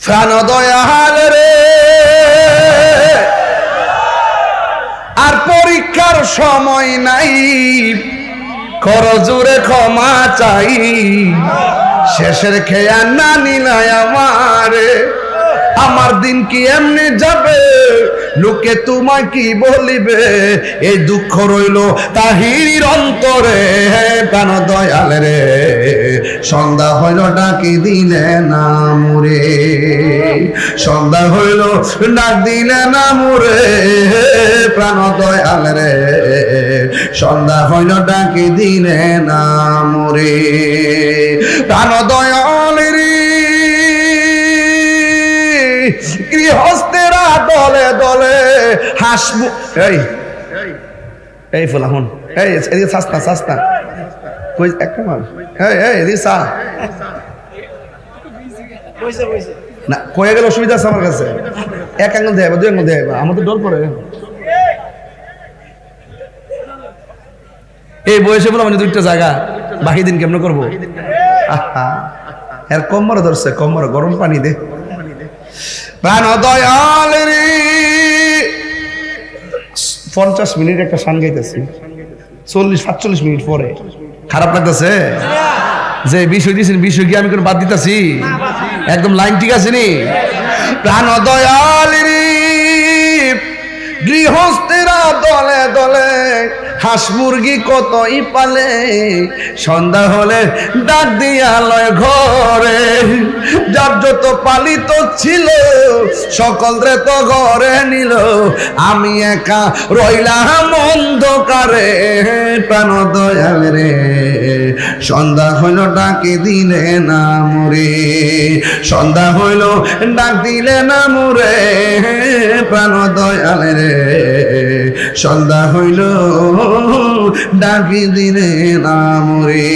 প্রাণ দয়াল রে, আর পরীক্ষার সময় নাই, কর জোরে ক্ষমা চাই, শেষের খেয়া না নিলাই আমারে, আমার দিন কি এমনি যাবে, লোকে তোমায় কি বলিবে, এই দুঃখ রইল তাহির অন্তরে। প্রাণ দয়াল রে, সন্ধ্যা হইল ডাকি দিলে না মুরে, সন্ধ্যা হইল ডাক দিলে না মুরে, প্রাণ দয়াল রে, সন্ধ্যা হইল ডাকি দিলে না মুরে। প্রাণ দয়াল রে, গৃহস্থেরা দলে দলে হাসবো, এই এই ফুলাহুন, এই এদিকে সস্তা সস্তা কই একটা মাল, এই এদিকে সা না, কয়ে গেলে অসুবিধা আছে আমার কাছে, এক আঙ্গুল দেয় দুই আঙ্গুল দেয়, আমাদের ডর পড়ে। এই বয়সে বলে মানে দুইটা জায়গা বাকি দিন কেমন করবো, এর কম্বর ধরছে, কম্বর গরম পানি দে। প্রাণ দয়াল রে, 50 মিনিট একটা গান গাইতেছি, 40-47 মিনিট পরে খারাপ লাগতেছে যে বিষয় দিয়েছেন, বিষয় কি আমি কোনো বাদ দিতেছি, একদম লাইন ঠিক আছে নি। প্রাণ দয়াল রে, গৃহস্থেরা দলে দলে হাঁস মুরগি কতই পালে, সন্ধ্যা হলে ডাক দিয়া লয় ঘরে, যার যত পালিত ছিল সকলরে তো ঘরে নিল, আমি একা রইলাম অন্ধকারে। প্রাণ দয়াল রে, সন্ধ্যা হইল ডাকে দিলে না মুরে, সন্ধ্যা হইল ডাক দিলে না মুরে, প্রাণ দয়াল রে, সন্ধ্যা হইল ডাকি দিলে না মুরে।